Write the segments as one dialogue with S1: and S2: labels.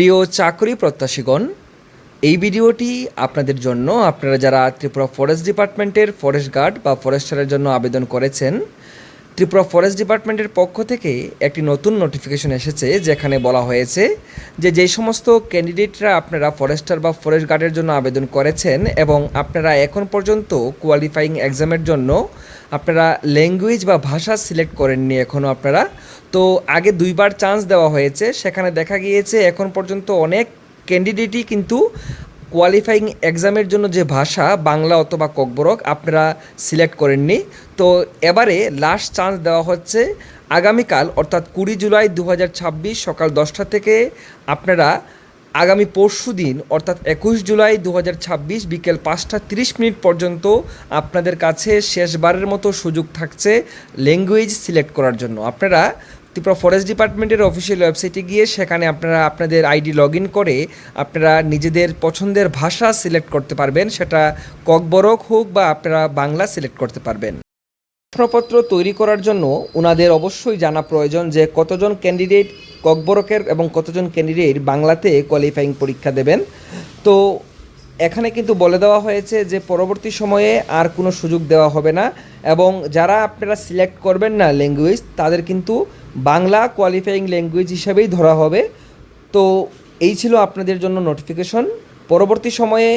S1: প্রিয় চাকরি প্রত্যাশীগণ, এই ভিডিওটি আপনাদের জন্য। আপনারা যারা ত্রিপুরা ফরেস্ট ডিপার্টমেন্টের ফরেস্ট গার্ড বা ফরেস্টারের জন্য আবেদন করেছেন, ত্রিপুরা ফরেস্ট ডিপার্টমেন্টের পক্ষ থেকে একটি নতুন নোটিফিকেশন এসেছে, যেখানে বলা হয়েছে যে যেই সমস্ত ক্যান্ডিডেটরা আপনারা ফরেস্টার বা ফরেস্ট গার্ডের জন্য আবেদন করেছেন এবং আপনারা এখন পর্যন্ত কোয়ালিফাইং এক্সামের জন্য আপনারা ল্যাঙ্গুয়েজ বা ভাষা সিলেক্ট করেননি এখনও আপনারা, তো আগে দুইবার চান্স দেওয়া হয়েছে। সেখানে দেখা গিয়েছে এখন পর্যন্ত অনেক ক্যান্ডিডেটই কিন্তু কোয়ালিফাইং এক্সামের জন্য যে ভাষা বাংলা অথবা ককবরক আপনারা সিলেক্ট করেননি। তো এবারে লাস্ট চান্স দেওয়া হচ্ছে আগামীকাল অর্থাৎ 20 জুলাই 2026 সকাল 10টা থেকে আপনারা আগামী পরশু দিন অর্থাৎ 21 জুলাই 2026 বিকেল 5টা 30 মিনিট পর্যন্ত আপনাদের কাছে শেষবারের মতো সুযোগ থাকছে ল্যাঙ্গুয়েজ সিলেক্ট করার জন্য। আপনারা ত্রিপুরা ফরেস্ট ডিপার্টমেন্টের অফিসিয়াল ওয়েবসাইটে গিয়ে সেখানে আপনারা আপনাদের আইডি লগ ইন করে আপনারা নিজেদের পছন্দের ভাষা সিলেক্ট করতে পারবেন, সেটা ককবরক হোক বা আপনারা বাংলা সিলেক্ট করতে পারবেন। প্রশ্নপত্র তৈরি করার জন্য ওনাদের অবশ্যই জানা প্রয়োজন যে কতজন ক্যান্ডিডেট ককবরকের এবং কতজন ক্যান্ডিডেট বাংলাতে কোয়ালিফাইং পরীক্ষা দেবেন। তো এখানে কিন্তু বলে দেওয়া হয়েছে যে পরবর্তী সময়ে আর কোনো সুযোগ দেওয়া হবে না এবং যারা আপনারা সিলেক্ট করবেন না ল্যাঙ্গুয়েজ, তাদের কিন্তু বাংলা কোয়ালিফাইং ল্যাঙ্গুয়েজ হিসাবেই ধরা হবে। তো এই ছিল আপনাদের জন্য নোটিফিকেশন। পরবর্তী সময়ে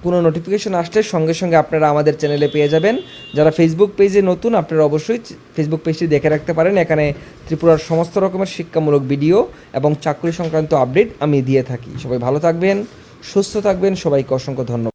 S1: কোনো নোটিফিকেশন আসলে সঙ্গে সঙ্গে আপনারা আমাদের চ্যানেলে পেয়ে যাবেন। যারা ফেসবুক পেজে নতুন, আপনারা অবশ্যই ফেসবুক পেজটি দেখে রাখতে পারেন। এখানে ত্রিপুরার সমস্ত রকমের শিক্ষামূলক ভিডিও এবং চাকরি সংক্রান্ত আপডেট আমি দিয়ে থাকি। সবাই ভালো থাকবেন, সুস্থ থাকবেন, সবাইকে অসংখ্য ধন্যবাদ।